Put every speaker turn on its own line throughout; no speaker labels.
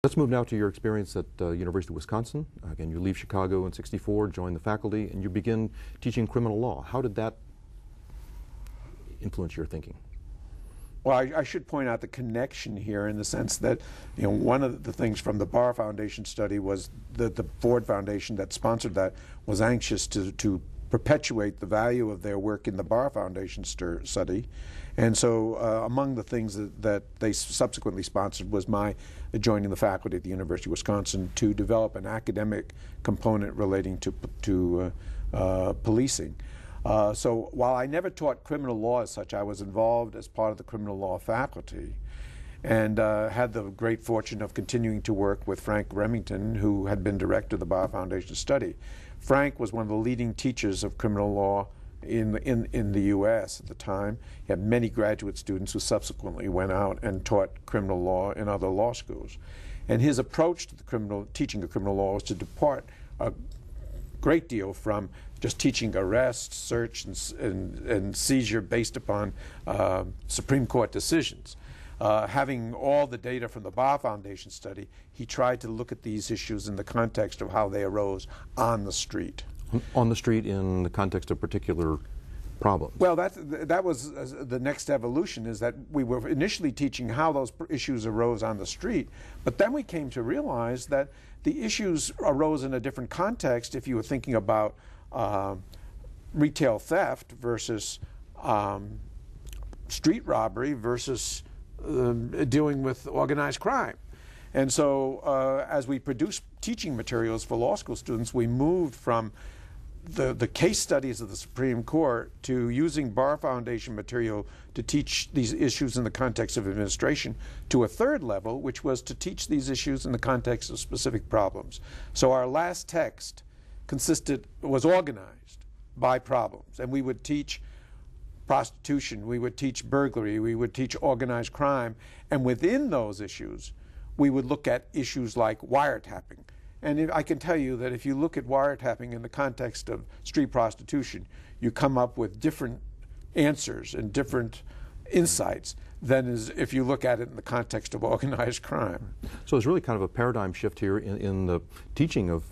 Let's move now to your experience at University of Wisconsin. Again, you leave Chicago in '64, join the faculty, and you begin teaching criminal law. How did that influence your thinking?
Well, I should point out the connection here in the sense that, one of the things from the Bar Foundation study was that the Ford Foundation that sponsored that was anxious to perpetuate the value of their work in the Bar Foundation study. And so among the things that they subsequently sponsored was my joining the faculty at the University of Wisconsin to develop an academic component relating to policing. So while I never taught criminal law as such, I was involved as part of the criminal law faculty and had the great fortune of continuing to work with Frank Remington, who had been director of the Bar Foundation study. Frank was one of the leading teachers of criminal law in the U.S. at the time. He had many graduate students who subsequently went out and taught criminal law in other law schools. And his approach to the teaching of criminal law was to depart a great deal from just teaching arrest, search, and seizure based upon Supreme Court decisions. Having all the data from the Bar Foundation study, he tried to look at these issues in the context of how they arose on the street.
On the street in the context of particular problems?
Well, that was the next evolution, is that we were initially teaching how those issues arose on the street, but then we came to realize that the issues arose in a different context if you were thinking about retail theft versus street robbery versus dealing with organized crime. And so as we produced teaching materials for law school students, we moved from the case studies of the Supreme Court to using Bar Foundation material to teach these issues in the context of administration to a third level, which was to teach these issues in the context of specific problems. So our last text was organized by problems, and we would teach prostitution, we would teach burglary, we would teach organized crime, and within those issues we would look at issues like wiretapping. And I can tell you that if you look at wiretapping in the context of street prostitution, you come up with different answers and different insights than if you look at it in the context of organized crime.
So there's really kind of a paradigm shift here in the teaching of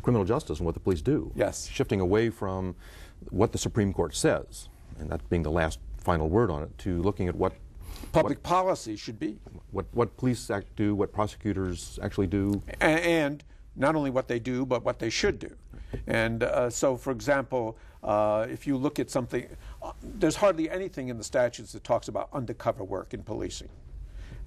criminal justice and what the police do.
Yes.
Shifting away from what the Supreme Court says, and that being the last final word on it, to looking at what
public policy should be.
What police do, what prosecutors actually do.
And not only what they do, but what they should do. And so, for example, if you look at something, there's hardly anything in the statutes that talks about undercover work in policing.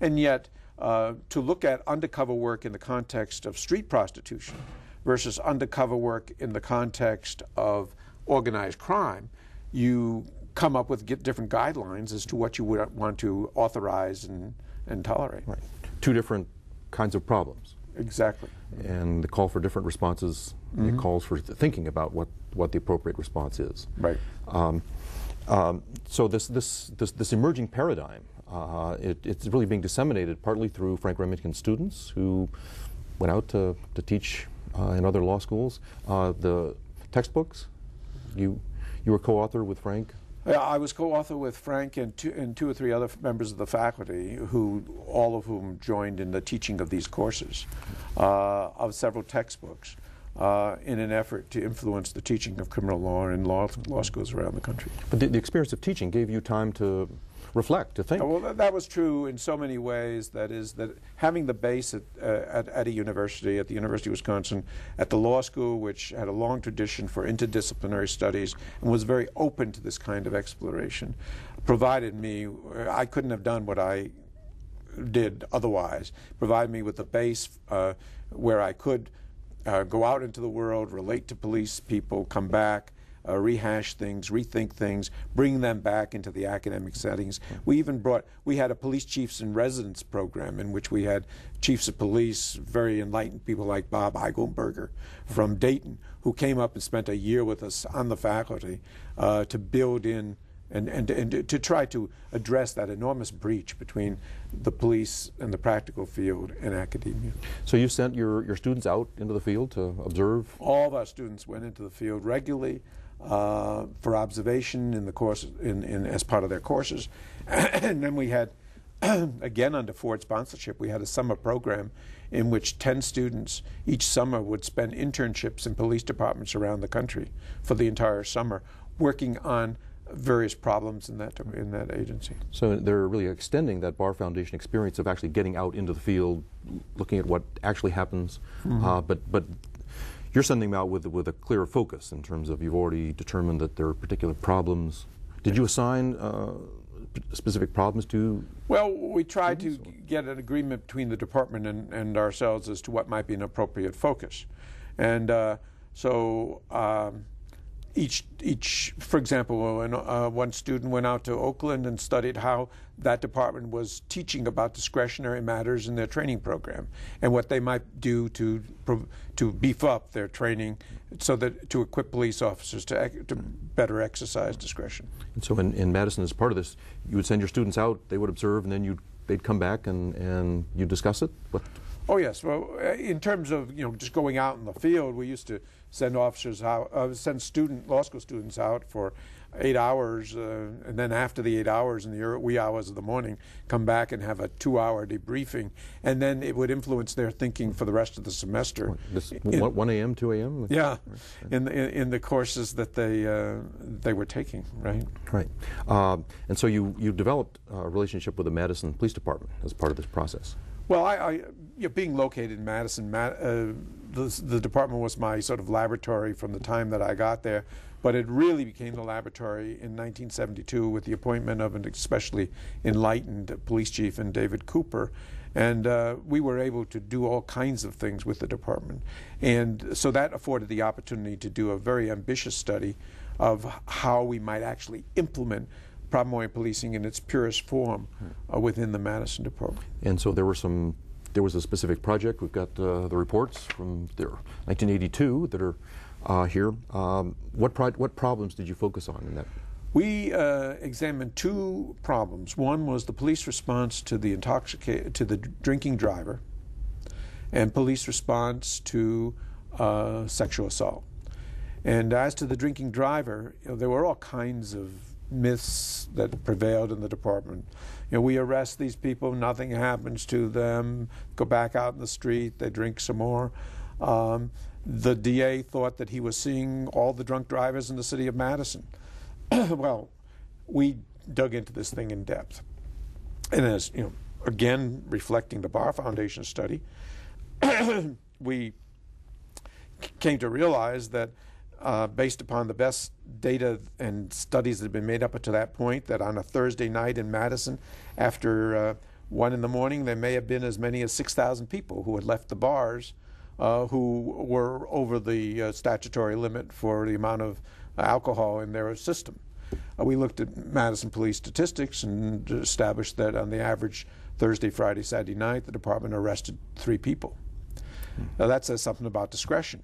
And yet, to look at undercover work in the context of street prostitution versus undercover work in the context of organized crime, you come up with different guidelines as to what you would want to authorize and tolerate.
Right. Two different kinds of problems.
Exactly.
And the call for different responses, it calls for thinking about what the appropriate response is.
Right.
So this emerging paradigm, it's really being disseminated partly through Frank Remington's students who went out to teach in other law schools. The textbooks, you were co-author with Frank?
I was co-author with Frank and two or three other members of the faculty, all of whom joined in the teaching of these courses, of several textbooks, in an effort to influence the teaching of criminal law in law schools around the country.
But the experience of teaching gave you time to reflect, to think.
Well, that was true in so many ways. That is, that having the base at a university, at the University of Wisconsin, at the law school, which had a long tradition for interdisciplinary studies and was very open to this kind of exploration, provided me, I couldn't have done what I did otherwise, provided me with the base where I could go out into the world, relate to police people, come back, rehash things, rethink things, bring them back into the academic settings. We had a police chiefs in residence program in which we had chiefs of police, very enlightened people like Bob Eichelberger from Dayton, who came up and spent a year with us on the faculty to build in and to try to address that enormous breach between the police and the practical field and academia.
So you sent your students out into the field to observe?
All of our students went into the field regularly for observation in the course, as part of their courses. And then we had again under Ford sponsorship, we had a summer program in which 10 students each summer would spend internships in police departments around the country for the entire summer, working on various problems in that agency.
So they're really extending that Bar Foundation experience of actually getting out into the field, looking at what actually happens. But you're sending them out with a clear focus in terms of you've already determined that there are particular problems. Did you assign specific problems to?
Well, we tried to get an agreement between the department and ourselves as to what might be an appropriate focus. And each, for example, when, one student went out to Oakland and studied how that department was teaching about discretionary matters in their training program and what they might do to beef up their training so that to equip police officers to better exercise discretion.
And so in Madison, as part of this, you would send your students out, they would observe, and then they'd come back and you discuss it?
Oh yes. Well, in terms of just going out in the field, we used to send officers out, send law school students out for 8 hours, and then after the 8 hours in the wee hours of the morning, come back and have a 2-hour debriefing, and then it would influence their thinking for the rest of the semester.
1 a.m., 2 a.m.
Yeah, in the courses that they were taking, right?
Right, and so you developed a relationship with the Madison Police Department as part of this process.
Well, being located in Madison, the department was my sort of laboratory from the time that I got there, but it really became the laboratory in 1972 with the appointment of an especially enlightened police chief in David Cooper. And we were able to do all kinds of things with the department. And so that afforded the opportunity to do a very ambitious study of how we might actually implement problem-oriented policing in its purest form within the Madison department.
And so there was a specific project. We've got the reports from 1982 that are here. What problems did you focus on in that?
We examined 2 problems. One was the police response to the drinking driver, and police response to sexual assault. And as to the drinking driver, there were all kinds of myths that prevailed in the department. We arrest these people, nothing happens to them, go back out in the street, they drink some more. The DA thought that he was seeing all the drunk drivers in the city of Madison. Well, we dug into this thing in depth. And as, again, reflecting the Bar Foundation study, we came to realize that based upon the best data and studies that have been made up to that point, that on a Thursday night in Madison, after 1 in the morning, there may have been as many as 6,000 people who had left the bars who were over the statutory limit for the amount of alcohol in their system. We looked at Madison police statistics and established that on the average Thursday, Friday, Saturday night, the department arrested 3 people. Now that says something about discretion.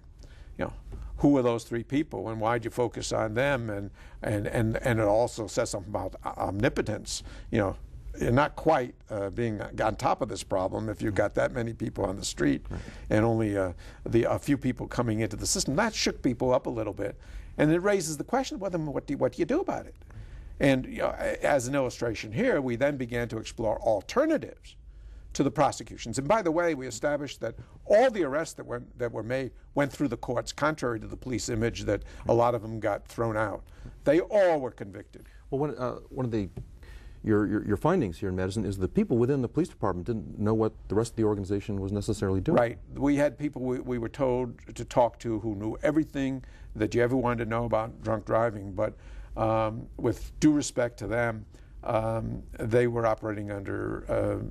Who are those 3 people, and why'd you focus on them? And it also says something about omnipotence. You're not quite being on top of this problem if you've got that many people on the street and only a few people coming into the system. That shook people up a little bit, and it raises the question: what do you do about it? And as an illustration here, we then began to explore alternatives to the prosecutions. And by the way, we established that all the arrests that were made went through the courts, contrary to the police image that a lot of them got thrown out. They all were convicted.
Well, one of your findings here in Madison is that people within the police department didn't know what the rest of the organization was necessarily doing.
Right. We had people we were told to talk to who knew everything that you ever wanted to know about drunk driving, but with due respect to them, they were operating under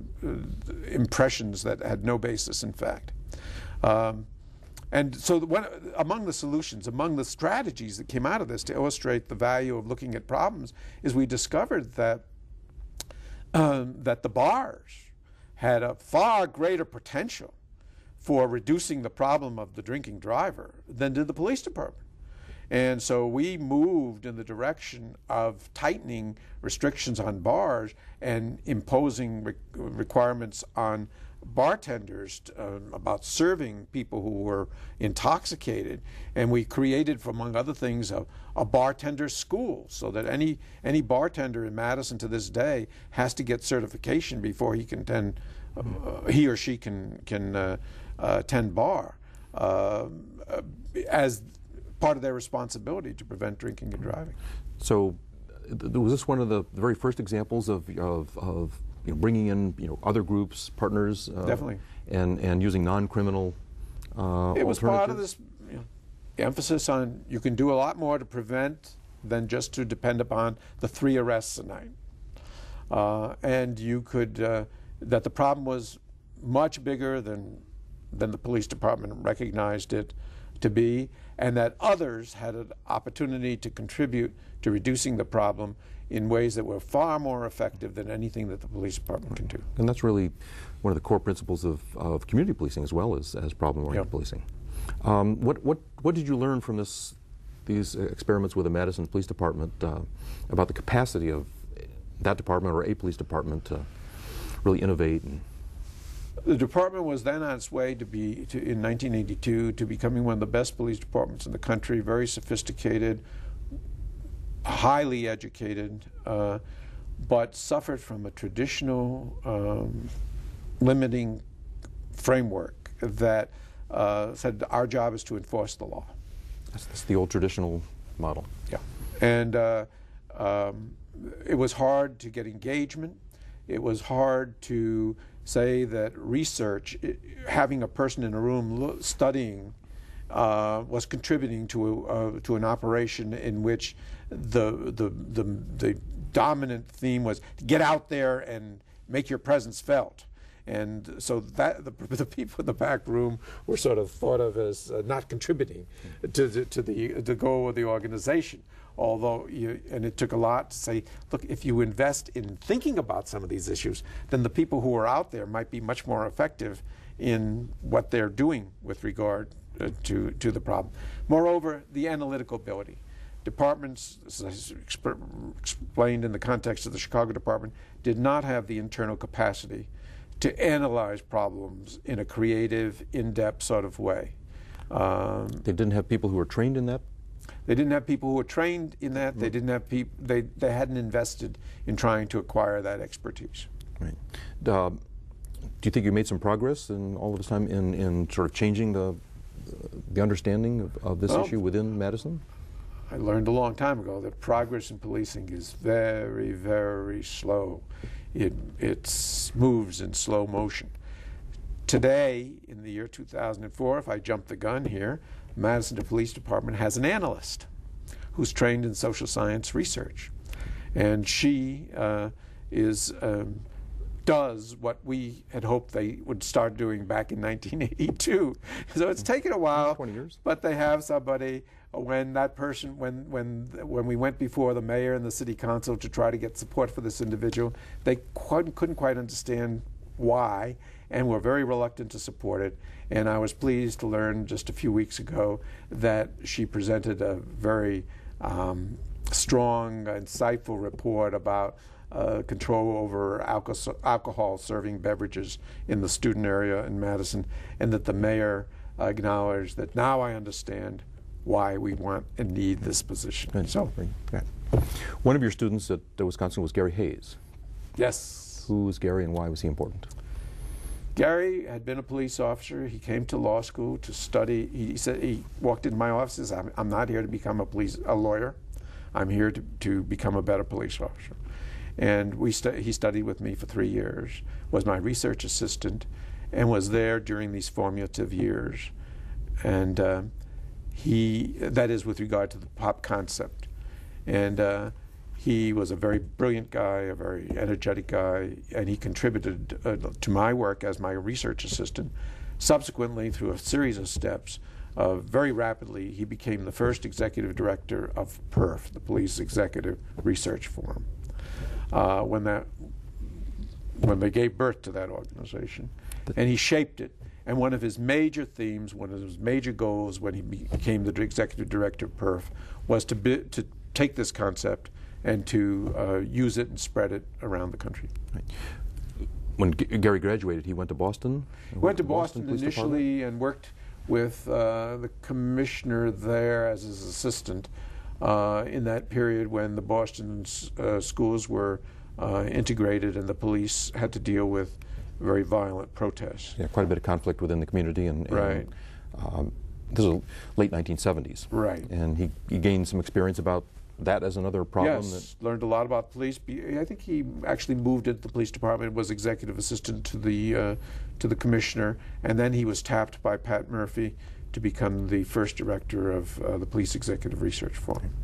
impressions that had no basis in fact. And so among the solutions, among the strategies that came out of this to illustrate the value of looking at problems, is we discovered that the bars had a far greater potential for reducing the problem of the drinking driver than did the police department. And so we moved in the direction of tightening restrictions on bars and imposing requirements on bartenders about serving people who were intoxicated, and we created, among other things, a bartender school, so that any bartender in Madison to this day has to get certification before he can attend, he or she can attend bar, as part of their responsibility to prevent drinking and driving.
So, was this one of the very first examples of bringing in other groups, partners,
Definitely,
and using non-criminal
it was part of this emphasis on you can do a lot more to prevent than just to depend upon the 3 arrests a night, and you could that the problem was much bigger than the police department recognized it to be, and that others had an opportunity to contribute to reducing the problem in ways that were far more effective than anything that the police department can do.
And that's really one of the core principles of community policing as well as problem-oriented policing. What did you learn from these experiments with the Madison Police Department about the capacity of that department or a police department to really innovate?
The department was then on its way in 1982 to becoming one of the best police departments in the country, very sophisticated, highly educated, but suffered from a traditional limiting framework that said our job is to enforce the law.
That's the old traditional model.
Yeah. And it was hard to get engagement. It was hard to say that research, having a person in a room studying, was contributing to an operation in which the dominant theme was to get out there and make your presence felt. And so that the people in the back room were sort of thought of as not contributing to the goal of the organization. Although, and it took a lot to say, look, if you invest in thinking about some of these issues, then the people who are out there might be much more effective in what they're doing with regard to the problem. Moreover, the analytical ability. Departments, as explained in the context of the Chicago department, did not have the internal capacity to analyze problems in a creative, in-depth sort of way.
They didn't have people who were trained in that?
They didn't have people who were trained in that. Mm-hmm. They didn't have people. They hadn't invested in trying to acquire that expertise.
Right. Do you think you made some progress in all of this time in sort of changing the understanding of this issue within Madison?
I learned a long time ago that progress in policing is very, very slow. It moves in slow motion. Today, in the year 2004, if I jump the gun here, Madison Police Department has an analyst who's trained in social science research, and she does what we had hoped they would start doing back in 1982. So it's taken a while,
20 years.
But they have somebody. When that person, when we went before the mayor and the city council to try to get support for this individual, they couldn't quite understand why, and were very reluctant to support it. And I was pleased to learn just a few weeks ago that she presented a very strong, insightful report about control over alcohol serving beverages in the student area in Madison, and that the mayor acknowledged that now I understand why we want and need this position.
Right. So, right. One of your students at Wisconsin was Gary Hayes.
Yes.
Who was Gary and why was he important?
Gary had been a police officer. He came to law school to study. He said, he walked into my office and said, I'm not here to become a lawyer. I'm here to become a better police officer. And he studied with me for 3 years, was my research assistant, and was there during these formative years. And that is with regard to the pop concept. And he was a very brilliant guy, a very energetic guy, and he contributed to my work as my research assistant. Subsequently, through a series of steps, very rapidly, he became the first executive director of PERF, the Police Executive Research Forum, when they gave birth to that organization. And he shaped it. And one of his major themes, one of his major goals when he became the executive director of PERF was to take this concept and to use it and spread it around the country.
Right. when Gary graduated, he went to Boston?
Went to Boston
Police
initially and worked with the commissioner there as his assistant in that period when the Boston schools were integrated and the police had to deal with very violent protests.
Yeah, quite a bit of conflict within the community. And
right.
This was late 1970s.
Right.
And he gained some experience about that as another problem.
Yes, learned a lot about police. I think he actually moved into the police department, was executive assistant to the commissioner, and then he was tapped by Pat Murphy to become the first director of the Police Executive Research Forum.